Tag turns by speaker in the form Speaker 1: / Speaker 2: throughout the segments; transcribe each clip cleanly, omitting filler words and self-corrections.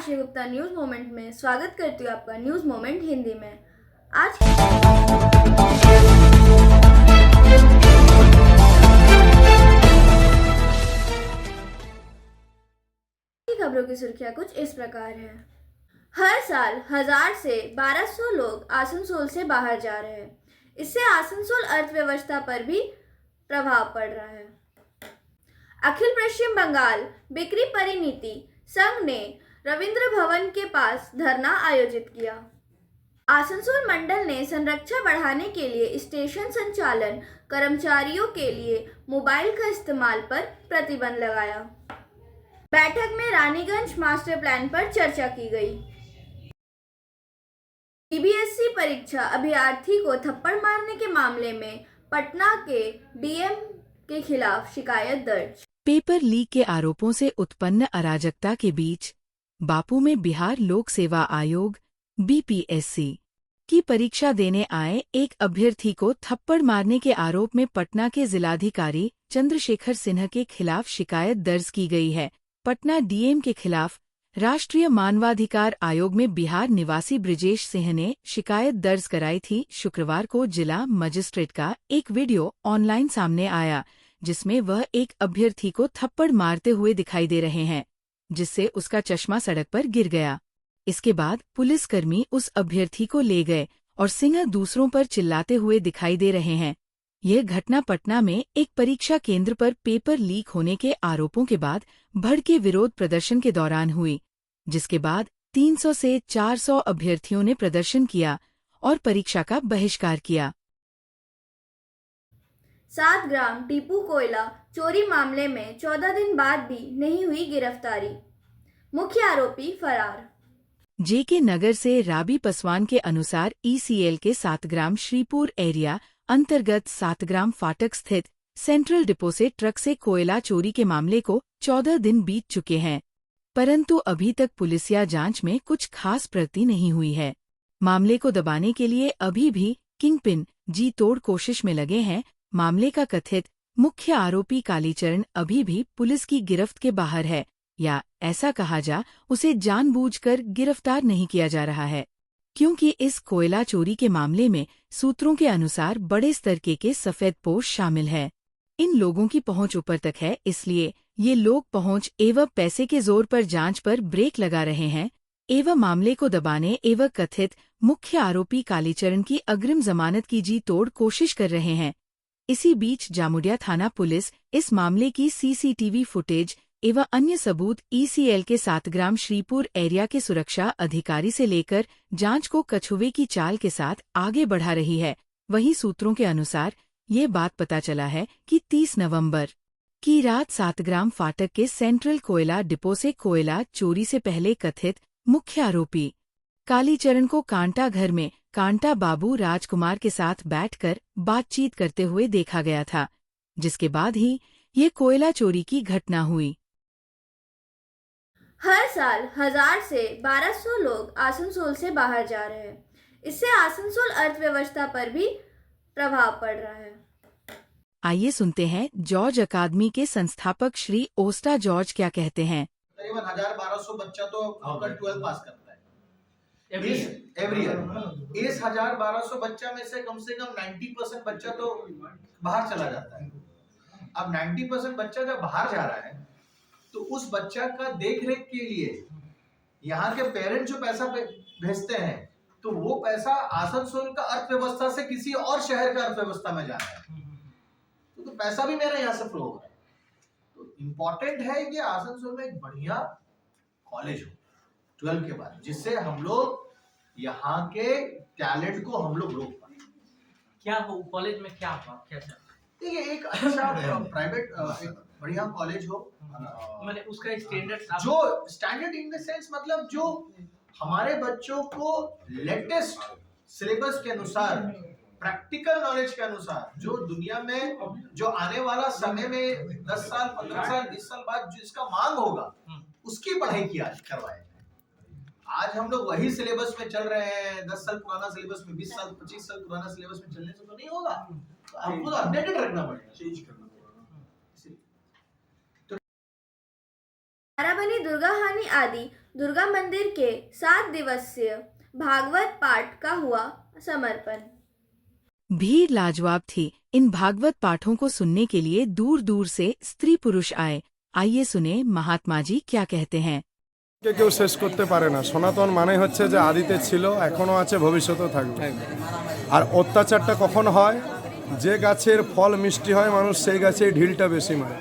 Speaker 1: राशि Gupta news moment में स्वागत करती हूँ आपका न्यूज मोमेंट हिंदी में। आज की खबरों की सुर्खियां कुछ इस प्रकार है। हर साल 1000 से 1200 लोग आसनसोल से बाहर जा रहे हैं। इससे आसनसोल अर्थव्यवस्था पर भी प्रभाव पड़ रहा है। अखिल पश्चिम बंगाल बिक्री परिनीति संघ ने रविंद्र भवन के पास धरना आयोजित किया। आसनसोल मंडल ने संरक्षा बढ़ाने के लिए स्टेशन संचालन कर्मचारियों के लिए मोबाइल का इस्तेमाल पर प्रतिबंध लगाया। बैठक में रानीगंज मास्टर प्लान पर चर्चा की गई। सीबीएसई परीक्षा अभ्यर्थी को थप्पड़ मारने के मामले में पटना के डीएम के खिलाफ शिकायत दर्ज।
Speaker 2: पेपर लीक के आरोपों से उत्पन्न अराजकता के बीच बापू में बिहार लोक सेवा आयोग बीपीएससी की परीक्षा देने आए एक अभ्यर्थी को थप्पड़ मारने के आरोप में पटना के जिलाधिकारी चंद्रशेखर सिन्हा के खिलाफ शिकायत दर्ज की गई है। पटना डीएम के खिलाफ राष्ट्रीय मानवाधिकार आयोग में बिहार निवासी ब्रिजेश सिंह ने शिकायत दर्ज कराई थी। शुक्रवार को जिला मजिस्ट्रेट का एक वीडियो ऑनलाइन सामने आया जिसमें वह एक अभ्यर्थी को थप्पड़ मारते हुए दिखाई दे रहे हैं, जिससे उसका चश्मा सड़क पर गिर गया। इसके बाद पुलिसकर्मी उस अभ्यर्थी को ले गए और सिंह दूसरों पर चिल्लाते हुए दिखाई दे रहे हैं। यह घटना पटना में एक परीक्षा केंद्र पर पेपर लीक होने के आरोपों के बाद भड़के विरोध प्रदर्शन के दौरान हुई, जिसके बाद 300 से 400 अभ्यर्थियों ने प्रदर्शन किया और परीक्षा का बहिष्कार किया।
Speaker 1: 7 ग्राम टीपू कोयला चोरी मामले में 14 दिन बाद भी नहीं हुई गिरफ्तारी। मुख्य आरोपी फरार।
Speaker 2: जेके नगर से राबी पसवान के अनुसार ईसीएल के 7 ग्राम श्रीपुर एरिया अंतर्गत 7 ग्राम फाटक स्थित सेंट्रल डिपो से ट्रक से कोयला चोरी के मामले को 14 दिन बीत चुके हैं, परंतु अभी तक पुलिसिया जांच में कुछ खास प्रगति नहीं हुई है। मामले को दबाने के लिए अभी भी किंगपिन जी तोड़ कोशिश में लगे हैं। मामले का कथित मुख्य आरोपी कालीचरण अभी भी पुलिस की गिरफ्त के बाहर है, या ऐसा कहा जा उसे जानबूझकर गिरफ्तार नहीं किया जा रहा है, क्योंकि इस कोयला चोरी के मामले में सूत्रों के अनुसार बड़े स्तर के सफेदपोश शामिल है। इन लोगों की पहुंच ऊपर तक है, इसलिए ये लोग पहुंच एवं पैसे के जोर पर जांच पर ब्रेक लगा रहे हैं एवं मामले को दबाने एवं कथित मुख्य आरोपी कालीचरण की अग्रिम जमानत की जी तोड़ कोशिश कर रहे हैं। इसी बीच जामुडिया थाना पुलिस इस मामले की सीसीटीवी फुटेज एवं अन्य सबूत ईसीएल के 7 ग्राम श्रीपुर एरिया के सुरक्षा अधिकारी से लेकर जांच को कछुए की चाल के साथ आगे बढ़ा रही है। वहीं सूत्रों के अनुसार ये बात पता चला है कि 30 नवंबर की रात 7 ग्राम फाटक के सेंट्रल कोयला डिपो से कोयला चोरी से पहले कथित मुख्य आरोपी कालीचरण को कांटा घर में कांटा बाबू राजकुमार के साथ बैठकर बातचीत करते हुए देखा गया था, जिसके बाद ही ये कोयला चोरी की घटना हुई।
Speaker 1: हर साल 1000 से 1200 लोग आसनसोल से बाहर जा रहे हैं। इससे आसनसोल अर्थव्यवस्था पर भी प्रभाव पड़ रहा है।
Speaker 2: आइए सुनते हैं जॉर्ज अकादमी के संस्थापक श्री ओस्टा जॉर्ज क्या कहते हैं।
Speaker 3: करीबन 1000-1200 बच्चा तो आपका 12 पास करता है एवरी ईयर। इस 1000-1200 बच्चा में से कम 90% बच्चा तो बाहर चला जाता है। अब 90% बच्चा जब बाहर जा रहा है तो उस बच्चा का देख रेख के लिए यहाँ के पेरेंट्स जो पैसा भेजते हैं तो वो पैसा आसनसोल का अर्थव्यवस्था से किसी और शहर का अर्थव्यवस्था में जा रहा है, तो पैसा भी मेरा यहाँ से फ्लो हो रहा है। तो इम्पोर्टेंट है कि आसनसोल में एक बढ़िया कॉलेज हो 12 के बाद, जिससे हम लोग यहाँ के टैलेंट को हम लोग रोक पाए।
Speaker 4: क्या हो कॉलेज में क्या
Speaker 3: देखिए एक अच्छा प्राइवेट एक बढ़िया कॉलेज हो,
Speaker 4: मैंने उसका स्टैंडर्ड
Speaker 3: जो स्टैंडर्ड इन द सेंस मतलब जो हमारे बच्चों को लेटेस्ट सिलेबस के अनुसार प्रैक्टिकल नॉलेज के अनुसार जो दुनिया में जो आने वाला समय में 10 साल 15 साल 20 साल बाद जिसका मांग होगा उसकी पढ़ाई किया करवाए। आज हम लोग वही सिलेबस में चल रहे हैं, 10 साल पुराना सिलेबस में 20 साल 25 साल पुराना सिलेबस में चलने से तो नहीं होगा, तो आपको तो अपडेटेड रखना पड़ेगा, चेंज करना पड़ेगा।
Speaker 1: ताराबनी दुर्गाहानी आदि दुर्गा मंदिर के 7 दिवसीय भागवत पाठ का हुआ समर्पण।
Speaker 2: भीड़ लाजवाब थी। इन भागवत पाठों को सुनने के लिए दूर दूर से स्त्री पुरुष आए। आइए सुने महात्मा जी क्या कहते हैं।
Speaker 5: কেউ শেষ করতে পারে না। সনাতন মানে হচ্ছে যে আদিতে ছিল, এখনো আছে, ভবিষ্যতেও থাকবে। আর অত্যাচারটা কখন হয়? যে গাছের ফল মিষ্টি হয় মানুষ সেই গাছেই ঢিলটা বেশি মারে।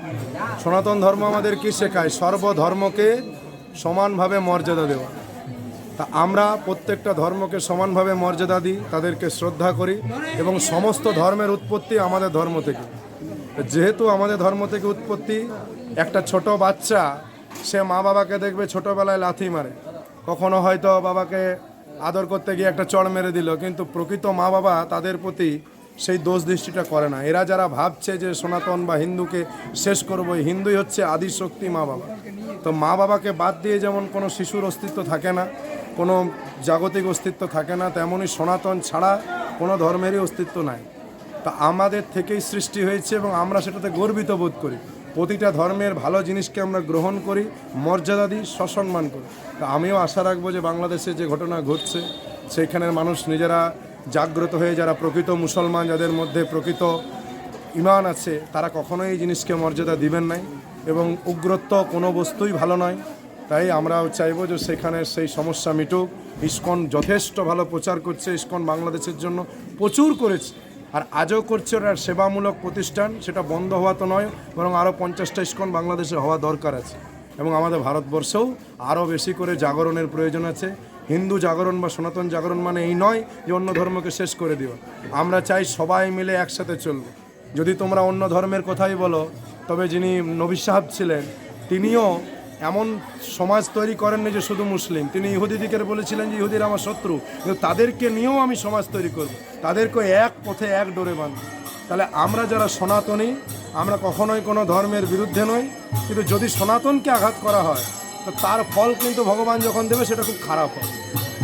Speaker 5: সনাতন ধর্ম আমাদের কি শেখায়? সর্বধর্মকে সমানভাবে মর্যাদা দেওয়া। তা আমরা প্রত্যেকটা ধর্মকে সমানভাবে মর্যাদা দিই, তাদেরকে শ্রদ্ধা করি এবং সমস্ত ধর্মের উৎপত্তি আমাদের ধর্ম থেকে। যেহেতু আমাদের ধর্ম থেকে উৎপত্তি, একটা ছোট বাচ্চা সে মা বাবাকে দেখবে ছোটবেলায় লাথি মারে, কখনো হয়তো বাবাকে আদর করতে গিয়ে একটা চড় মেরে দিল, কিন্তু প্রকৃত মা বাবা তাদের প্রতি সেই দোষ দৃষ্টিটা করে না। এরা যারা ভাবছে যে সনাতন বা হিন্দুকে শেষ করবো, হিন্দুই হচ্ছে আদি শক্তি মা বাবা। তো মা বাবাকে বাদ দিয়ে যেমন কোনো শিশুর অস্তিত্ব থাকে না, কোনো জাগতিক অস্তিত্ব থাকে না, তেমনই সনাতন ছাড়া কোনো ধর্মেরই অস্তিত্ব নাই। তা আমাদের থেকেই সৃষ্টি হয়েছে এবং আমরা সেটাতে গর্বিত বোধ করি। প্রতিটা ধর্মের ভালো জিনিসকে আমরা গ্রহণ করি, মর্যাদা দিই, সসম্মান করি। তা আমিও আশা রাখবো যে বাংলাদেশে যে ঘটনা ঘটছে সেইখানের মানুষ নিজেরা জাগ্রত হয়ে, যারা প্রকৃত মুসলমান, যাদের মধ্যে প্রকৃত ঈমান আছে, তারা কখনোই এই জিনিসকে মর্যাদা দিবেন নাই এবং উগ্রত্ব কোনো বস্তুই ভালো নয়। তাই আমরাও চাইবো যে সেখানে সেই সমস্যা মিটুক। ইসকন যথেষ্ট ভালো প্রচার করছে, ইসকন বাংলাদেশের জন্য প্রচুর করেছে আর আজও করছে। ওটা সেবামূলক প্রতিষ্ঠান, সেটা বন্ধ হওয়া তো নয়, বরং আরও 50টা ইসকন বাংলাদেশে হওয়া দরকার আছে এবং আমাদের ভারতবর্ষেও আরও বেশি করে জাগরণের প্রয়োজন আছে। হিন্দু জাগরণ বা সনাতন জাগরণ মানে এই নয় যে অন্য ধর্মকে শেষ করে দেওয়া। আমরা চাই সবাই মিলে একসাথে চলব। যদি তোমরা অন্য ধর্মের কথাই বলো, তবে যিনি নবী সাহেব ছিলেন তিনিও এমন সমাজ তৈরি করেননি যে শুধু মুসলিম। তিনি ইহুদিদিকে বলেছিলেন যে ইহুদিরা আমার শত্রু, কিন্তু তাদেরকে নিয়েও আমি সমাজ তৈরি করব, তাদেরকে এক পথে এক ডোরে বাঁধব। তাহলে আমরা যারা সনাতনী, আমরা কখনোই কোনো ধর্মের বিরুদ্ধে নই, কিন্তু যদি সনাতনকে আঘাত করা হয় তো তার ফল কিন্তু ভগবান যখন দেবে সেটা খুব খারাপ হয়।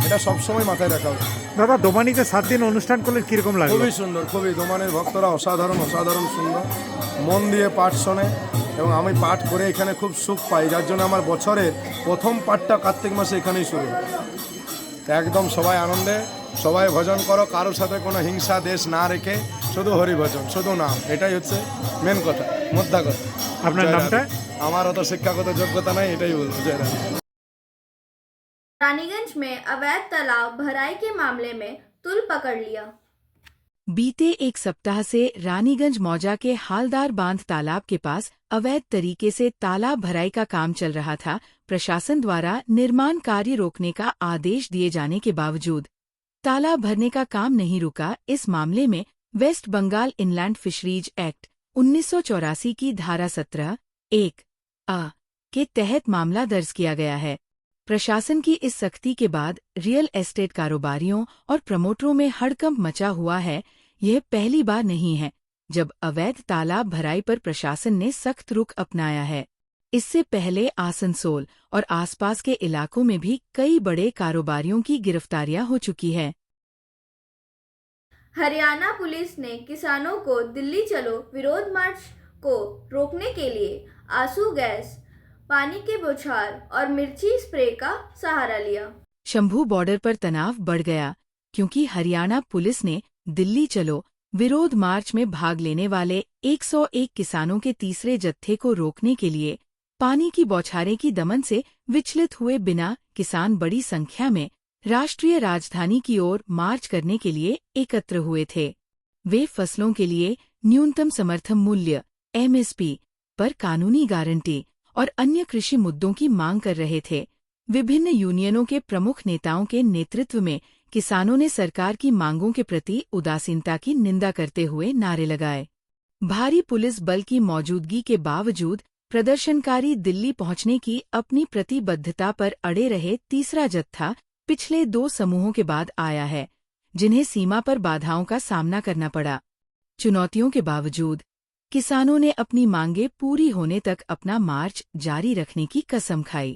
Speaker 5: এটা সবসময় মাথায় রাখা উচিত।
Speaker 6: দাদা, দোমানিতে 7 দিন অনুষ্ঠান করলেন, কীরকম লাগলো?
Speaker 5: খুবই সুন্দর, খুবই। দোমানের ভক্তরা অসাধারণ অসাধারণ সুন্দর, মন দিয়ে পাঠ শোনে এবং আমি পাঠ করে এখানে খুব সুখ পাই, যার জন্য আমার বছরের প্রথম পাঠটা কার্তিক মাসে এখানেই শুরু। একদম সবাই আনন্দে, সবাই ভজন করো, কারোর সাথে কোনো হিংসা দেশ না রেখে শুধু হরি ভজন, শুধু নাম, এটাই হচ্ছে মেন কথা, মুদ্রা কথা।
Speaker 6: আপনার নামটা?
Speaker 5: আমার অত শিক্ষাগত যোগ্যতা নাই, এটাই বলবো। জয় রাধে।
Speaker 1: रानीगंज में अवैध तालाब भराई के मामले में तुल पकड़ लिया।
Speaker 2: बीते एक सप्ताह से रानीगंज मौजा के हालदार बांध तालाब के पास अवैध तरीके से तालाब भराई का काम चल रहा था। प्रशासन द्वारा निर्माण कार्य रोकने का आदेश दिए जाने के बावजूद तालाब भरने का काम नहीं रुका। इस मामले में West Bengal inland fisheries act 1984 की धारा 17(1)(a) के तहत मामला दर्ज किया गया है। प्रशासन की इस सख्ती के बाद रियल एस्टेट कारोबारियों और प्रमोटरों में हड़कंप मचा हुआ है। यह पहली बार नहीं है जब अवैध तालाब भराई पर प्रशासन ने सख्त रुख अपनाया है। इससे पहले आसनसोल और आसपास के इलाकों में भी कई बड़े कारोबारियों की गिरफ्तारियां हो चुकी है।
Speaker 1: हरियाणा पुलिस ने किसानों को दिल्ली चलो विरोध मार्च को रोकने के लिए आंसू गैस, पानी के बौछार और मिर्ची स्प्रे का सहारा लिया।
Speaker 2: शंभू बॉर्डर पर तनाव बढ़ गया क्योंकि हरियाणा पुलिस ने दिल्ली चलो विरोध मार्च में भाग लेने वाले 101 किसानों के तीसरे जत्थे को रोकने के लिए पानी की बौछारें की दमन से विचलित हुए बिना किसान बड़ी संख्या में राष्ट्रीय राजधानी की ओर मार्च करने के लिए एकत्र हुए थे। वे फसलों के लिए न्यूनतम समर्थन मूल्य (MSP) पर कानूनी गारंटी और अन्य कृषि मुद्दों की मांग कर रहे थे। विभिन्न यूनियनों के प्रमुख नेताओं के नेतृत्व में किसानों ने सरकार की मांगों के प्रति उदासीनता की निंदा करते हुए नारे लगाए। भारी पुलिस बल की मौजूदगी के बावजूद प्रदर्शनकारी दिल्ली पहुंचने की अपनी प्रतिबद्धता पर अड़े रहे। तीसरा जत्था पिछले 2 समूहों के बाद आया है, जिन्हें सीमा पर बाधाओं का सामना करना पड़ा। चुनौतियों के बावजूद किसानों ने अपनी मांगें पूरी होने तक अपना मार्च जारी रखने की कसम खाई।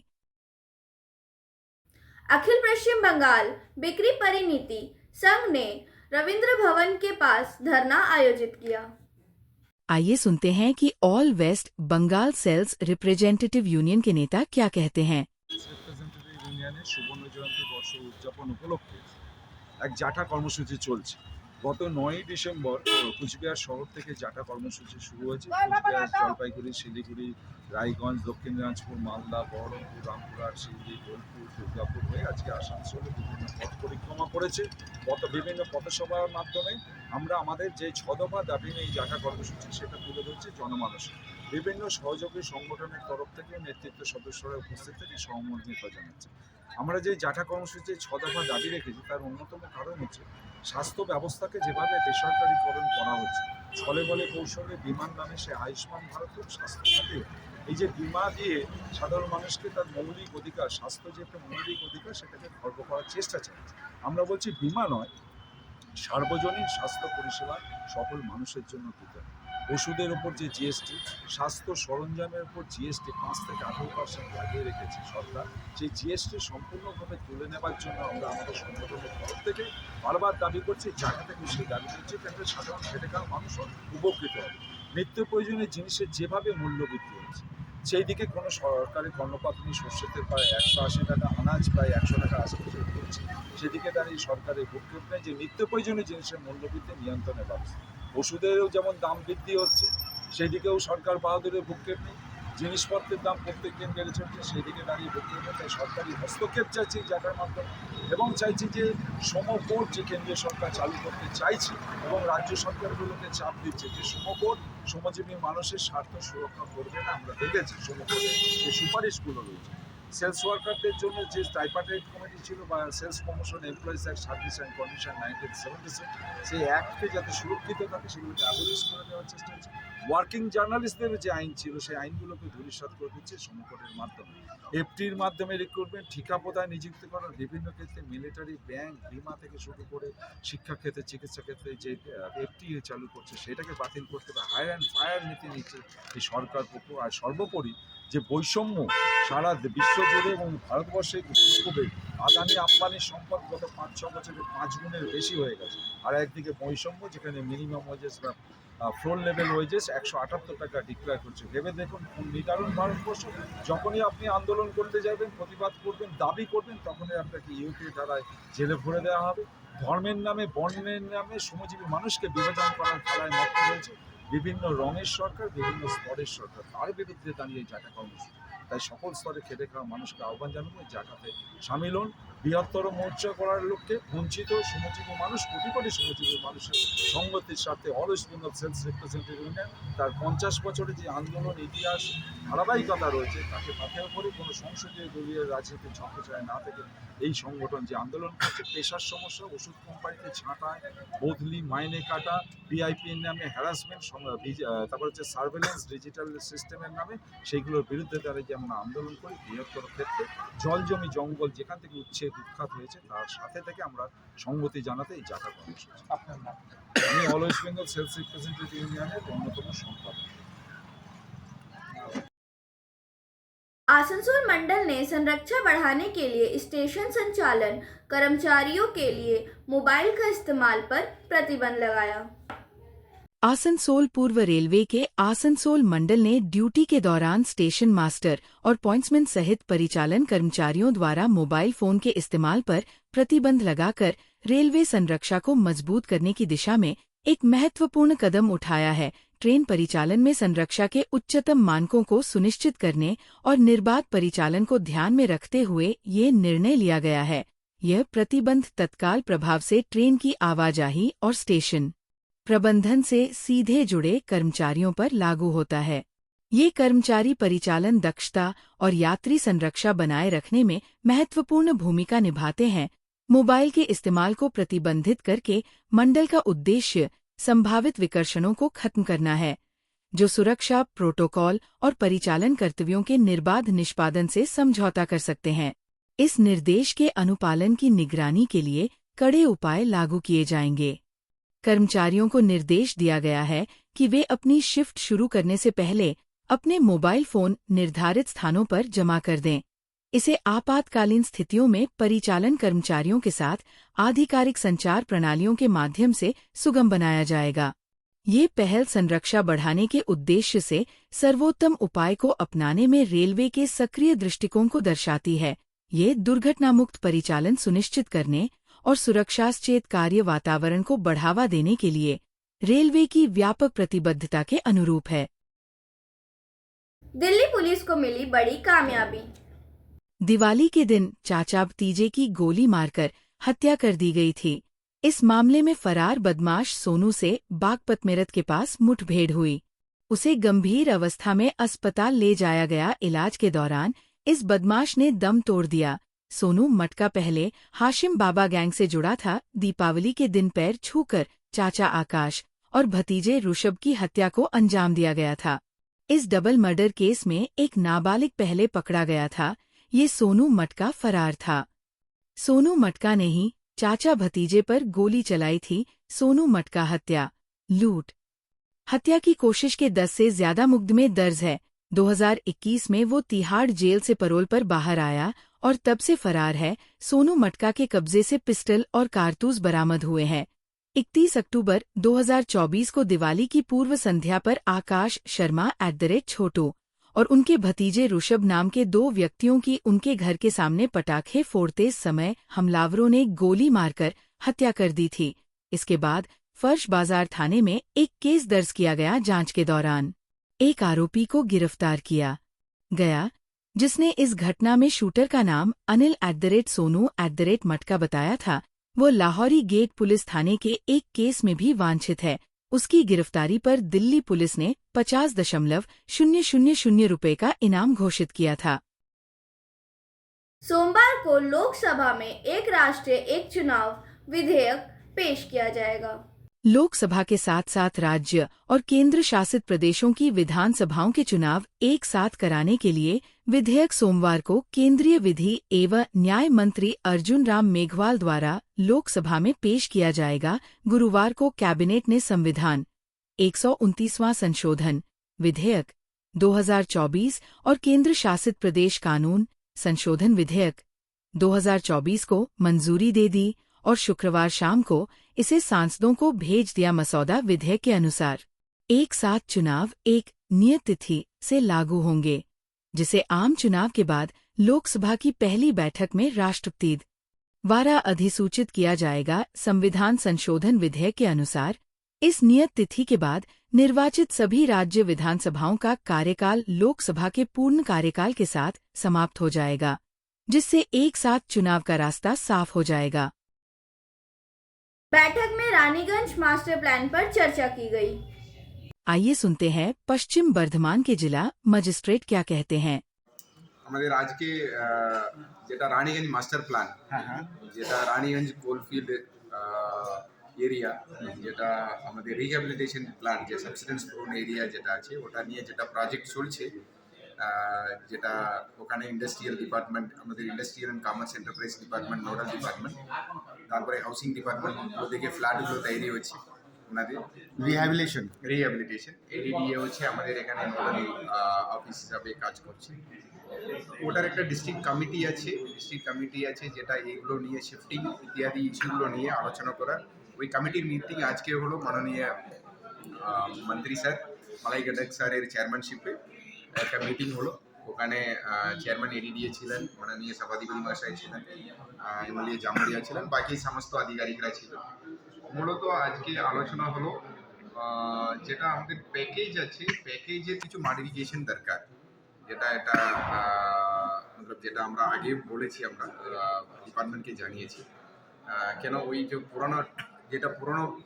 Speaker 1: अखिल पश्चिम बंगाल बिक्री परिनीति संघ ने रविंद्र भवन के पास धरना आयोजित किया।
Speaker 2: आइए सुनते हैं कि all West Bengal sales representative union के नेता क्या कहते हैं।
Speaker 7: দিনের সুবর্ণ জয়ন্তী বর্ষ উদযাপন উপলক্ষে এক জাটা কর্মসূচি চলছে। গত 9ই ডিসেম্বর কুচবিহার শহর থেকে জাটা কর্মসূচি শুরু হয়েছে। কুচবিহার, জলপাইগুড়ি, শিলিগুড়ি, রায়গঞ্জ, দক্ষিণ দিনাজপুর, মালদা, বহরমপুর, রামপুরহাট, শিলিগুড়ি, বোলপুর, দুর্গাপুর হয়ে আজকে আসানসোলে বিভিন্ন পথ পরিক্রমা করেছে। বিভিন্ন পথসভার মাধ্যমে আমরা আমাদের যে 6 দফা দাবি নিয়ে এই জাটা কর্মসূচি সেটা তুলে ধরছি জনমানসে। বিভিন্ন সহযোগী সংগঠনের তরফ থেকে নেতৃত্ব সদস্যরা উপস্থিত থেকে সহমর্মিতা জানাচ্ছে। আমরা যে জাটা কর্মসূচি 6 দফা দাবি রেখেছি তার অন্যতম কারণ হচ্ছে স্বাস্থ্য ব্যবস্থাকে যেভাবে বেসরকারিকরণ করা হচ্ছে, ছলে বলে কৌশলে বিমান নামে সে আয়ুষ্মান ভারত স্বাস্থ্য খাতে এই যে বিমা দিয়ে সাধারণ মানুষকে তার মৌলিক অধিকার, স্বাস্থ্য যে একটা মৌলিক অধিকার সেটাকে খর্ব করার চেষ্টা চালাচ্ছে। আমরা বলছি বিমা নয়, সার্বজনীন স্বাস্থ্য পরিষেবা সকল মানুষের জন্য দিতে হবে। ওষুধের ওপর যে জিএসটি, স্বাস্থ্য সরঞ্জামের উপর জিএসটি 5 থেকে 18% লাগিয়ে রেখেছে সরকার, সেই জিএসটি সম্পূর্ণভাবে তুলে নেবার জন্য আমরা আমাদের সংগঠনের তরফ থেকে বারবার দাবি করছি। জায়গা থেকে সেই দাবি করছি যাতে সাধারণ খেটে খাওয়া মানুষও উপকৃত হবে। নিত্য প্রয়োজনীয় জিনিসের যেভাবে মূল্য বৃদ্ধি হচ্ছে সেই দিকে কোনো সরকারি কর্ণপাত নেই। সর্ষের তেল প্রায় 180 টাকা, আনাজ প্রায় 100 টাকা আশেপাশে করছে। সেদিকে দাঁড়িয়ে সরকারের ভূক্ষেপ নেই যে নিত্য প্রয়োজনীয় জিনিসের মূল্যবৃদ্ধি নিয়ন্ত্রণে ব্যবস্থা। ওষুধেরও যেমন দাম বৃদ্ধি হচ্ছে সেদিকেও সরকার বাহাদুরের ভূক্ষেপ নেই। জিনিসপত্রের দাম প্রত্যেক দিন বেড়ে চলছে, সেদিকে দাঁড়িয়ে ভূক্ষেপ নেই। তাই সরকারি হস্তক্ষেপ চাইছি জাটার মাধ্যমে এবং চাইছি যে সমকোট যে কেন্দ্রীয় সরকার চালু করতে চাইছে এবং রাজ্য সরকারগুলোকে চাপ দিচ্ছে যে সমকোট শ্রমজীবী মানুষের স্বার্থ সুরক্ষা করবে না। আমরা দেখেছি সমকোটের যে সুপারিশগুলো রয়েছে, সেলস ওয়ার্কারদের জন্য যে ট্রাইপার্টাইট কমিটি ছিল বা sales promotion employees act service and condition 1977, সেই অ্যাক্টকে যাতে সুরক্ষিত থাকে সেগুলোকে অ্যাবলিশ করে দেওয়ার চেষ্টা হচ্ছে। ওয়ার্কিং জার্নালিস্টদের যে আইন ছিল সেই আইনগুলোকে ধূলিসাৎ করে দিচ্ছে সমকটের মাধ্যমে। এফটির মাধ্যমে রিক্রুটমেন্ট, ঠিকাপদায় নিযুক্তি করা, বিভিন্ন ক্ষেত্রে মিলিটারি, ব্যাংক, বিমা থেকে শুরু করে শিক্ষাক্ষেত্রে, চিকিৎসা ক্ষেত্রে যে এফটি চালু করছে সেটাকে বাতিল করতে হবে। হায়ার অ্যান্ড ফায়ার নীতি নিচ্ছে এই সরকার পক্ষ। আর সর্বোপরি যে বৈষম্য সারা বিশ্ব জুড়ে এবং ভারতবর্ষে ঘনকুবে আদানি আম্বানির সম্পদ গত 5-6 বছরে 5 গুণের বেশি হয়ে গেছে। আর একদিকে বৈষম্য যেখানে মিনিমাম ওয়েজেস বা ফ্লোর লেভেল ওয়েজেস 178 টাকা ডিক্লেয়ার করছে। ভেবে দেখুন কোন নিদারুণ ভারতবর্ষ। যখনই আপনি আন্দোলন করতে যাবেন, প্রতিবাদ করবেন, দাবি করবেন, তখনই আপনাকে ইউপিএ দ্বারায় জেলে ভরে দেওয়া হবে। ধর্মের নামে, বর্ণের নামে শ্রমজীবী মানুষকে বিভাজন করার খেলায় মত্ত রয়েছে বিভিন্ন রঙের সরকার, বিভিন্ন স্তরের সরকার। তার বিরুদ্ধে দাঁড়িয়ে জাটা কর্মসূচি। তাই সকল স্তরে খেটে খাওয়া মানুষকে আহ্বান জানাবো জাটাতে সামিল হন। বৃহত্তর মোর্চা করার লক্ষ্যে বঞ্চিত শ্রমজীবী মানুষ, কোটি কোটি শ্রমজীবী মানুষের সংগতির স্বার্থে all West Bengal sales representative union তার 50 বছরের যে আন্দোলন ইতিহাস ধারাবাহিকতা রয়েছে তাকে পাথেয় করে কোনো সংসদীয় দলীয় রাজনীতির ঝকঝায় না থেকে এই সংগঠন যে আন্দোলন করছে, পেশার সমস্যা, ওষুধ কোম্পানিতে ছাঁটায়, বদলি, মাইনে কাটা, ভিআইপির নামে হ্যারাসমেন্ট, তারপর হচ্ছে সার্ভেলেন্স ডিজিটাল সিস্টেমের নামে, সেইগুলোর বিরুদ্ধে তারা যে আমরা আন্দোলন করি। বৃহত্তর ক্ষেত্রে জল, জমি, জঙ্গল যেখান থেকে উচ্ছেদ উৎখাত হয়েছে তার সাথে থেকে আমরা সংগতি জানাতে এই জাটা কর্মসূচি।
Speaker 3: আপনার নাম?
Speaker 7: আমি all West Bengal sales representative ইউনিয়নের অন্যতম সম্পাদক।
Speaker 1: आसनसोल मंडल ने संरक्षा बढ़ाने के लिए स्टेशन संचालन कर्मचारियों के लिए मोबाइल का इस्तेमाल पर प्रतिबंध लगाया।
Speaker 2: आसनसोल पूर्व रेलवे के आसनसोल मंडल ने ड्यूटी के दौरान स्टेशन मास्टर और पॉइंट्समैन सहित परिचालन कर्मचारियों द्वारा मोबाइल फोन के इस्तेमाल पर प्रतिबंध लगाकर रेलवे संरक्षा को मजबूत करने की दिशा में एक महत्वपूर्ण कदम उठाया है। ट्रेन परिचालन में संरक्षा के उच्चतम मानकों को सुनिश्चित करने और निर्बाध परिचालन को ध्यान में रखते हुए ये निर्णय लिया गया है। यह प्रतिबंध तत्काल प्रभाव से ट्रेन की आवाजाही और स्टेशन प्रबंधन से सीधे जुड़े कर्मचारियों पर लागू होता है। ये कर्मचारी परिचालन दक्षता और यात्री संरक्षा बनाए रखने में महत्वपूर्ण भूमिका निभाते हैं। मोबाइल के इस्तेमाल को प्रतिबंधित करके मंडल का उद्देश्य संभावित विकर्षणों को खत्म करना है, जो सुरक्षा प्रोटोकॉल और परिचालन कर्तव्यों के निर्बाध निष्पादन से समझौता कर सकते हैं। इस निर्देश के अनुपालन की निगरानी के लिए कड़े उपाय लागू किए जाएंगे। कर्मचारियों को निर्देश दिया गया है कि वे अपनी शिफ्ट शुरू करने से पहले अपने मोबाइल फोन निर्धारित स्थानों पर जमा कर दें। इसे आपातकालीन स्थितियों में परिचालन कर्मचारियों के साथ आधिकारिक संचार प्रणालियों के माध्यम से सुगम बनाया जाएगा। ये पहल संरक्षा बढ़ाने के उद्देश्य से सर्वोत्तम उपाय को अपनाने में रेलवे के सक्रिय दृष्टिकोण को दर्शाती है। ये दुर्घटना मुक्त परिचालन सुनिश्चित करने और सुरक्षासचेत कार्य वातावरण को बढ़ावा देने के लिए रेलवे की व्यापक प्रतिबद्धता के अनुरूप है।
Speaker 1: दिल्ली पुलिस को मिली बड़ी कामयाबी।
Speaker 2: दिवाली के दिन चाचा भतीजे की गोली मारकर हत्या कर दी गई थी। इस मामले में फरार बदमाश सोनू से बागपत मेरठ के पास मुठभेड़ हुई। उसे गंभीर अवस्था में अस्पताल ले जाया गया। इलाज के दौरान इस बदमाश ने दम तोड़ दिया। सोनू मटका पहले हाशिम बाबा गैंग से जुड़ा था। दीपावली के दिन पैर छूकर चाचा आकाश और भतीजे ऋषभ की हत्या को अंजाम दिया गया था। इस डबल मर्डर केस में एक नाबालिग पहले पकड़ा गया था। ये सोनू मटका फरार था। सोनू मटका ने ही चाचा भतीजे पर गोली चलाई थी। सोनू मटका हत्या, लूट, हत्या की कोशिश के 10 से ज्यादा मुकदमे दर्ज है। 2021 में वो तिहाड़ जेल से पैरोल पर बाहर आया और तब से फरार है। सोनू मटका के कब्जे से पिस्टल और कारतूस बरामद हुए हैं। 31 अक्टूबर 2024 को दिवाली की पूर्व संध्या पर आकाश शर्मा @छोटू और उनके भतीजे ऋषभ नाम के 2 व्यक्तियों की उनके घर के सामने पटाखे फोड़ते समय हमलावरों ने गोली मारकर हत्या कर दी थी। इसके बाद फर्श बाजार थाने में एक केस दर्ज किया गया। जांच के दौरान एक आरोपी को गिरफ्तार किया गया, जिसने इस घटना में शूटर का नाम अनिल @सोनू @मटका बताया था। वो लाहौरी गेट पुलिस थाने के एक केस में भी वांछित है। उसकी गिरफ्तारी पर दिल्ली पुलिस ने 50,000 रुपए का इनाम घोषित किया था।
Speaker 1: सोमवार को लोकसभा में एक राष्ट्र एक चुनाव विधेयक पेश किया जाएगा।
Speaker 2: लोकसभा के साथ साथ राज्य और केंद्र शासित प्रदेशों की विधानसभाओं के चुनाव एक साथ कराने के लिए विधेयक सोमवार को केंद्रीय विधि एवं न्याय मंत्री अर्जुन राम मेघवाल द्वारा लोकसभा में पेश किया जाएगा। गुरुवार को कैबिनेट ने संविधान 129वां संशोधन विधेयक 2024 और केंद्र शासित प्रदेश कानून संशोधन विधेयक 2024 को मंजूरी दे दी और शुक्रवार शाम को इसे सांसदों को भेज दिया। मसौदा विधेयक के अनुसार एक साथ चुनाव एक नियत तिथि से लागू होंगे, जिसे आम चुनाव के बाद लोकसभा की पहली बैठक में राष्ट्रपति द्वारा अधिसूचित किया जाएगा। संविधान संशोधन विधेयक के अनुसार इस नियत तिथि के बाद निर्वाचित सभी राज्य विधानसभाओं का कार्यकाल लोकसभा के पूर्ण कार्यकाल के साथ समाप्त हो जाएगा, जिससे एक साथ चुनाव का रास्ता साफ हो जाएगा।
Speaker 1: बैठक में रानीगंज मास्टर प्लान पर चर्चा की गई।
Speaker 2: आइए सुनते हैं पश्चिम बर्धमान के जिला मजिस्ट्रेट क्या कहते हैं।
Speaker 8: আমাদের আজকে যেটা রানীগঞ্জ মাস্টার প্ল্যান, যেটা রানীগঞ্জ কোলফিল্ড এরিয়া, যেটা আমাদের রিহ্যাবিলিটেশন প্ল্যান, যে সাবসিডেন্স প্রোন এরিয়া যেটা আছে ওটা নিয়ে যেটা প্রজেক্ট চলছে, যেটা ওখানে ইন্ডাস্ট্রিয়াল ডিপার্টমেন্ট, আমাদের industrial and commerce enterprise department nodal department, তারপরে হাউসিং ডিপার্টমেন্ট, ওদিকে ফ্ল্যাটগুলো তৈরি হচ্ছে ওনাদের রিহ্যাবিলিটেশন এডিডিএ হচ্ছে আমাদের এখানে নোডাল অফিস হিসাবে কাজ করছে। ওটার একটা ডিস্ট্রিক্ট কমিটি আছে যেটা এগুলো নিয়ে শিফটিং ইত্যাদি ইস্যুগুলো নিয়ে আলোচনা করার। ওই কমিটির মিটিং আজকে হলো মাননীয় মন্ত্রী স্যার মালাই গডক স্যারের চেয়ারম্যানশিপে একটা মিটিং হলো। ওখানে চেয়ারম্যান এডিডিএ ছিলেন, মাননীয় সভাধিপতি মহাশয় ছিলেন, এমএলএ জামুরিয়া ছিলেন, বাকি সমস্ত আধিকারিকরা ছিলেন। মূলত আজকে আলোচনা হলো যেটা আমাদের প্যাকেজ আছে, প্যাকেজের কিছু মডিফিকেশন দরকার, যেটা এটা যেটা আমরা আগে বলেছি, আমরা ডিপার্টমেন্টকে জানিয়েছি। কেন ওই যে পুরোনো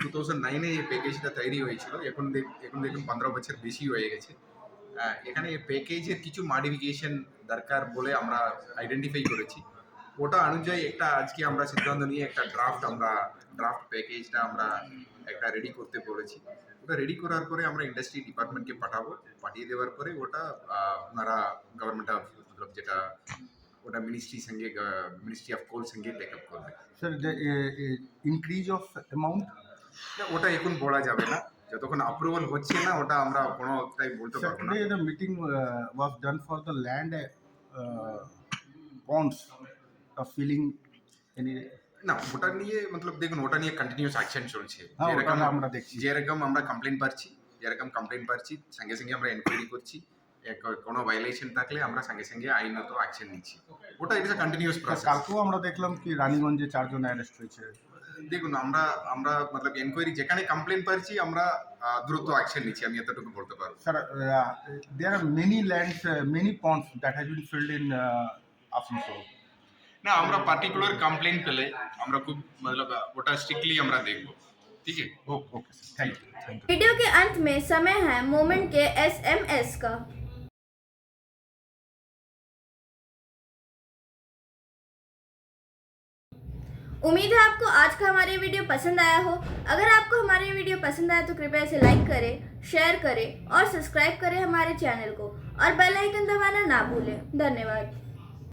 Speaker 8: 2009-এ এই প্যাকেজটা তৈরি হয়েছিল, এখন দেখুন 15 বছর বেশি হয়ে গেছে। এখানে প্যাকেজের কিছু মডিফিকেশন দরকার বলে আমরা আইডেন্টিফাই করেছি। ওটা অনুযায়ী একটা আজকে আমরা সিদ্ধান্ত নিয়ে একটা ড্রাফট প্যাকেজটা আমরা একটা রেডি করতে বলেছি। ওটা রেডি করার পরে আমরা ইন্ডাস্ট্রি ডিপার্টমেন্টকে পাঠিয়ে দেওয়ার পরে ওটা ওনারা গভর্নমেন্ট অফ যেটা ওটা মিনিস্ট্রি অফ কোল সঙ্গে টেকআপ করবে।
Speaker 9: Sir, the increase of amount?
Speaker 8: ওটা এখন বলা যাবে না, যতক্ষণ অ্যাপ্রুভাল হচ্ছে না ওটা আমরা কোনোটাই বলতে
Speaker 9: Sir,
Speaker 8: পারবো না।
Speaker 9: today the meeting was done for the land bonds of filling any.
Speaker 8: না, ওটা নিয়ে দেখুন ওটা নিয়ে কন্টিনিউয়াস অ্যাকশন চলছে।
Speaker 9: ওটা আমরা দেখছি।
Speaker 8: যেরকম আমরা কমপ্লেন পাচ্ছি সঙ্গে সঙ্গে আমরা এনকোয়ারি করছি। কোনো ভায়োলেশন থাকলে আমরা সঙ্গে সঙ্গে আইনত অ্যাকশন নিচ্ছি। ওটা ইটস আ কন্টিনিউয়াস প্রসেস।
Speaker 9: কালকেও আমরা দেখলাম কি রানীগঞ্জে 4 জন অ্যারেস্ট হয়েছে।
Speaker 8: দেখুন আমরা মতলব এনকোয়ারি যেখানে কমপ্লেন পাচ্ছি আমরা দ্রুত অ্যাকশন নিচ্ছি, আমি এতটুকু বলতে পারবো।
Speaker 9: Sir, there are many lands, many ponds that has been filled in Asansol.
Speaker 8: না, আমরা পার্টিকুলার কমপ্লেন পেলে আমরা খুব মতলব ওটা স্ট্রিক্টলি আমরা দেখব। ठीक है,
Speaker 9: Okay, sir. Thank you.
Speaker 1: Video के अंत में समय है मोमेंट के SMS का। उम्मीद है आपको आज का हमारे वीडियो पसंद आया हो। अगर आपको हमारे वीडियो पसंद आया तो कृपया इसे लाइक करें, शेयर करें और सब्सक्राइब करें हमारे चैनल को और बेल आइकन दबाना ना भूलें। धन्यवाद।